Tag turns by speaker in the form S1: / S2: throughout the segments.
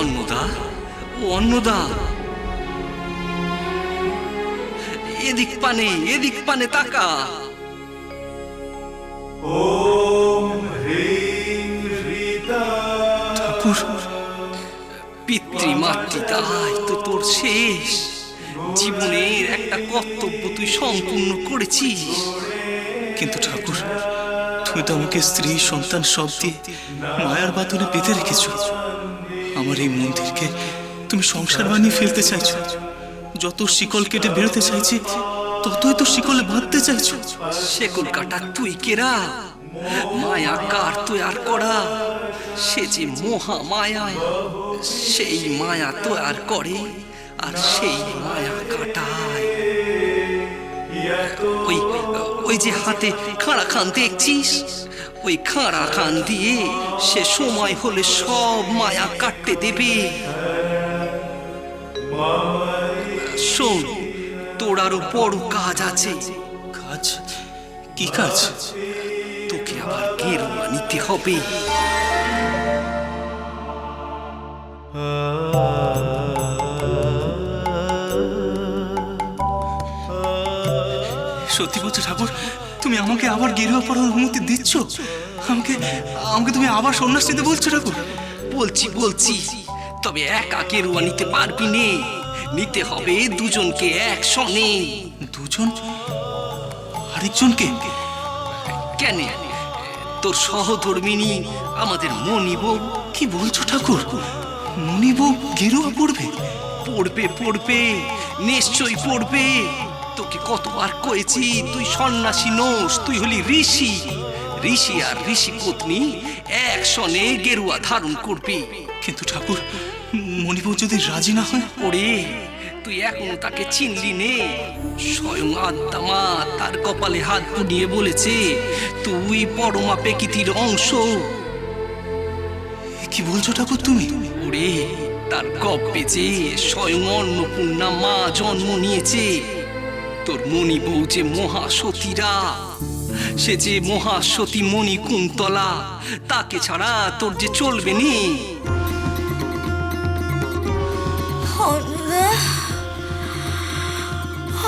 S1: অন্নদা, ও অন্নদা, এদিক পানে তাকা।
S2: ঠাকুর,
S1: পিতৃমাতৃতায় তো তোর শেষ। জীবনের একটা কর্তব্য তুই সম্পূর্ণ করেছিস।
S2: কিন্তু ঠাকুর, তুমি তো আমাকে স্ত্রী সন্তান সব দিয়ে মায়ার বাঁধনে বেঁধে রেখেছ। আমার এই মন্দিরকে তুমি সংসার বানিয়ে ফেলতে চাইছো। যত শিকল কেটে বেরোতে চাইছি, ততই তো শিকলে বাঁধতে চাইছো।
S1: শেকল কাটা তুই কেরা, মায়া কার তৈয়ার করা। সে যে মহা মায়া, সেই মায়া তৈয়ার করে আর সেই মায়া কাটায়। ওই ওই যে হাতে খাড়া খান দেখছিস, ওই খাড়া খান দিয়ে সে সময় হলে সব মায়া কাটতে দেবে। শোন, তোর আরো বড় কাজ আছে।
S2: কাজ? কি কাজ?
S1: তোকে আবার গেরুয়া নিতে হবে।
S2: সত্যি বলছো ঠাকুর? তুমি আমাকে আবার গেরুয়া পরার অনুমতি দিচ্ছ? আমাকে আমাকে তুমি আবার সন্ন্যাস নিতে বলছো ঠাকুর?
S1: বলছি, তবে একা গেরুয়া নিতে পারবি নে। নিতে হবে দুজনকে একসঙ্গে।
S2: দুজন? আরেকজনকে?
S1: কেন, তোর সহধর্মিনী আমাদের মণি বউ।
S2: কি বলছো ঠাকুর? মণি বউ গেরুয়া পড়বে?
S1: পড়বে, নিশ্চয়ই পড়বে। তোকে কতবার কয়েছি তুই সন্ন্যাসী নোস, তুই হলি ঋষি। ঋষি আর ঋষি পত্নী একসঙ্গে গেরুয়া ধারণ করবি।
S2: কিন্তু ঠাকুর, মণি বউ যদি রাজি না হয়?
S1: ওরে, তুই এখনো তাকে চিনলি নে। স্বয়ং আদ্দামা তার কপালে হাত বুলিয়ে বলেছে তুই পরমা প্রকৃতির অংশ।
S2: কি বলছো ঠাকুর তুমি?
S1: ওরে, তার গপ্পে যে স্বয়ং অন্নপূর্ণা মা জন্ম নিয়েছে। তোর মণি বউ যে মহাসতীরা, সে যে মহাসতী মণি কুন্তলা, তাকে ছাড়া তোর যে চলবে নি।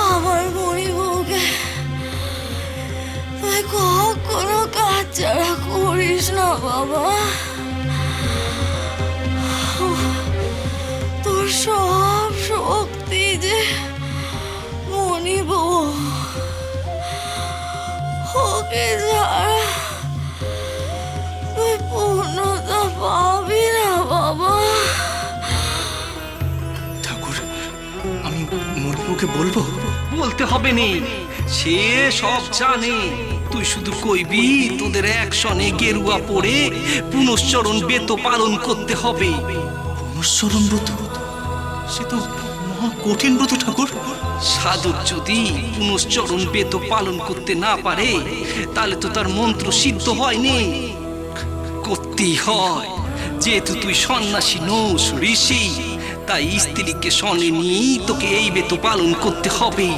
S3: আমার মণি বউকে তুই কখনো কাজ ছাড়া করিস না বাবা। তোর সব শক্তি যে মণি বউ, ওকে ছাড়া তুই পূর্ণতা পাবি না বাবা।
S2: ঠাকুর, আমি মণি বউকে বলবো?
S1: বলতে হবে নে, সে সব জানে। তুই শুধু কইবি তোদের একসঙ্গে গেরুয়া পরে পুনশ্চরণ বেত পালন করতে হবে।
S2: পুনশ্চরণ ব্রত? সে তো মহা কঠিন ব্রত ঠাকুর।
S1: সাধক যদি পুনশ্চরণ বেত পালন করতে না পারে, তাহলে তো তার মন্ত্র সিদ্ধ হয়নি। করতেই হয়, যেহেতু তুই সন্ন্যাসী নোস, ঋষি, তাই স্ত্রীকে সঙ্গে নিয়েই তোকে এই বেত পালন করতে হবে।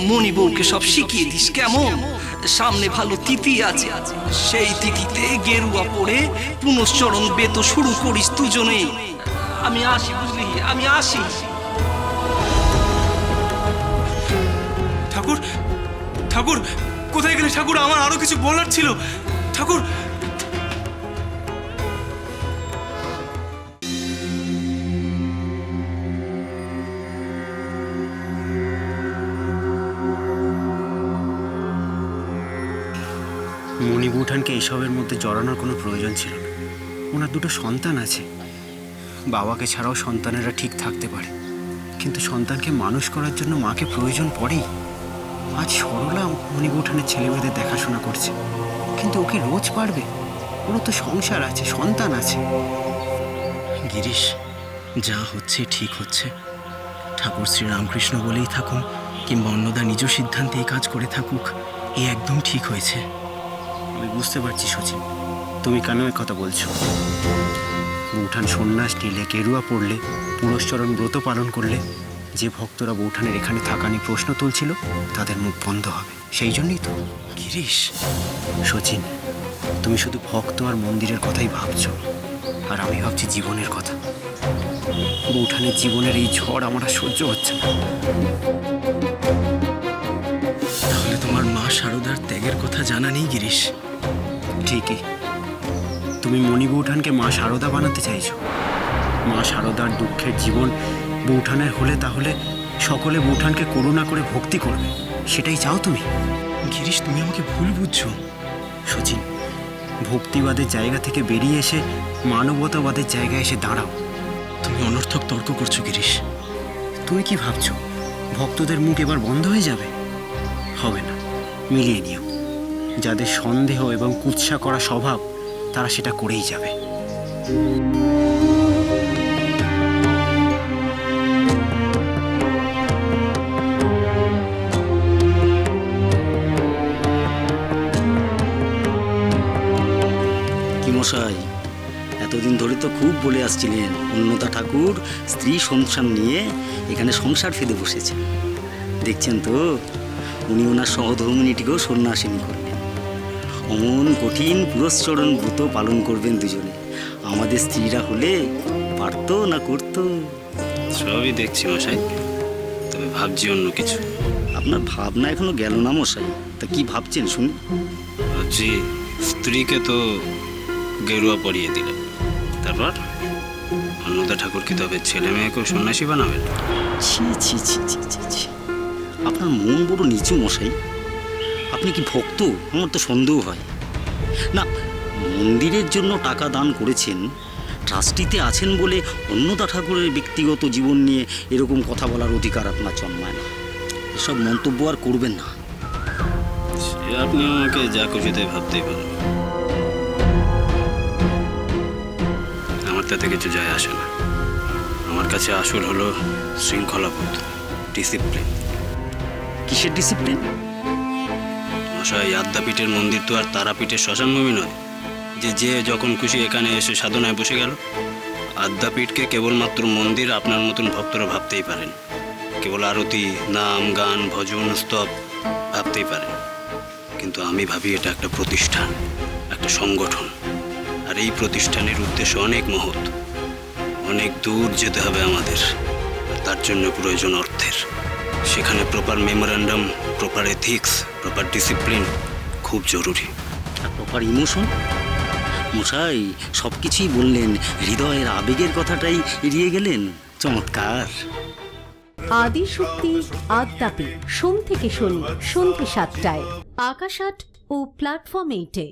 S1: মণি বউকে সব শিখিয়ে দিস কেমন? সামনে ভালো তিথি আছে, সেই তিথিতে গেরুয়া পরে পুনশ্চরণ বেত শুরু করিস দুজনে। আমি আসি, বুঝলি, আমি আসি।
S2: ঠাকুর, ঠাকুর, কোথায় গেলে ঠাকুর? আমার আরো কিছু বলার ছিল ঠাকুর।
S4: মণি বৌঠানকে এসবের মধ্যে জড়ানোর কোনো প্রয়োজন ছিল না। ওনার দুটো সন্তান আছে। বাবাকে ছাড়াও সন্তানেরা ঠিক থাকতে পারে, কিন্তু সন্তানকে মানুষ করার জন্য মাকে প্রয়োজন পড়েই। আজ সরলা মণি বৌঠানের ছেলেমেয়েদের দেখাশোনা করছে, কিন্তু ওকে রোজ পারবে? ওরও তো সংসার আছে, সন্তান আছে।
S5: গিরিশ, যা হচ্ছে ঠিক হচ্ছে। ঠাকুর শ্রীরামকৃষ্ণ বলেই থাকুন কিংবা অন্নদা নিজ সিদ্ধান্তে এই কাজ করে থাকুক, এ একদম ঠিক হয়েছে।
S4: আমি বুঝতে পারছি সচিন, তুমি কেন কথা বলছো। বৌঠান সন্ন্যাস নিলে, গেরুয়া পড়লে, পুরস্চরণ ব্রত পালন করলে যে ভক্তরা বৌঠানের এখানে থাকা নিয়ে প্রশ্ন তুলছিল তাদের মুখ বন্ধ হবে। সেই জন্যই তো।
S5: গিরিশ,
S4: সচিন, তুমি শুধু ভক্ত আর মন্দিরের কথাই ভাবছো। আর আমি ভাবছি জীবনের কথা। বৌঠানের জীবনের এই ঝড় আমার আর সহ্য হচ্ছে না।
S5: তাহলে তোমার মা শারদার ত্যাগের কথা জানা নেই গিরিশ?
S4: ঠিকই, তুমি মণি বৌঠানকে মা শারদা বানাতে চাইছো। মা শারদার দুঃখের জীবন বৌঠানের হলে তাহলে সকলে বৌঠানকে করুণা করে ভক্তি করবে, সেটাই চাও তুমি?
S5: গিরিশ, তুমি আমাকে ভুল বুঝছো।
S4: সচিন, ভক্তিবাদের জায়গা থেকে বেরিয়ে এসে মানবতাবাদের জায়গায় এসে দাঁড়াও।
S5: তুমি অনর্থক তর্ক করছো গিরিশ।
S4: তুমি কি ভাবছো ভক্তদের মুখ এবার বন্ধ হয়ে যাবে? হবে না, মিলিয়ে নিও। যাদের সন্দেহ এবং কুৎসা করা স্বভাব তারা সেটা করেই যাবে।
S6: কি মশাই, এতদিন ধরে তো খুব বলে আসছিলেন অন্নদা ঠাকুর স্ত্রী সংসার নিয়ে এখানে সংসার ফেলে বসেছেন। দেখছেন তো, উনি ওনার সহধর্মিনীটিকেও সন্ন্যাসিনী করলেন। অমন কঠিন পুরস্চরণ ব্রত পালন করবেন দুজনে। আমাদের স্ত্রীরা হলে পারতো না করতো?
S7: সবই দেখছি মশাই, তবে ভাবছি অন্য কিছু।
S6: আপনার ভাবনা এখনো গেল না মশাই, তা কি ভাবছেন শুনি?
S7: ভাবছি স্ত্রীকে তো গেরুয়া পরিয়ে দিলেন, তারপর অন্নদা ঠাকুরকে তবে ছেলে মেয়েকেও সন্ন্যাসী বানাবেন?
S6: ছি ছি ছি ছি ছি ছি, আপনার মন বড় নিচু মশাই। আপনি কি ভক্ত? আমার তো সন্দেহ হয়। না, মন্দিরের জন্য টাকা দান করেছেন, ট্রাস্টিতে আছেন বলে অন্নদা ঠাকুরের ব্যক্তিগত জীবন নিয়ে এরকম কথা বলার অধিকার আপনার জন্মায় না। এসব মন্তব্য আর করবেন না।
S7: সে আপনি আমাকে যা খুশি তাই ভাবতেই পারেন, আমার তাতে কিছু যায় আসে না। আমার কাছে আসল হলো শৃঙ্খলাবোধ, ডিসিপ্লিন।
S6: কিসের ডিসিপ্লিন?
S7: মশাই, আদ্যাপীঠের মন্দির তো আর তারাপীঠের শ্মশানভূমি নয় যে যে যখন খুশি এখানে এসে সাধনায় বসে গেল। আদ্যাপীঠকে কেবলমাত্র মন্দির আপনার মতন ভক্তরা ভাবতেই পারেন। কেবল আরতি, নাম, গান, ভজন, স্তব ভাবতেই পারেন, কিন্তু আমি ভাবি এটা একটা প্রতিষ্ঠান, একটা সংগঠন। আর এই প্রতিষ্ঠানের উদ্দেশ্য অনেক মহৎ। অনেক দূর যেতে হবে আমাদের, আর তার জন্য প্রয়োজন অর্থের। সেখানে proper memorandum, proper ethics, proper discipline খুব জরুরি।
S6: আর প্রপার ইমোশন? মশাই সব কিছুই বললেন, হৃদয়ের আবেগের কথাটাই এড়িয়ে গেলেন। চমৎকার।
S8: আদিশক্তি আদ্যাপীঠ, সোম থেকে শনি সন্ধ্যে ৭টায়, আকাশ ৮ ও প্ল্যাটফর্ম 8-এ।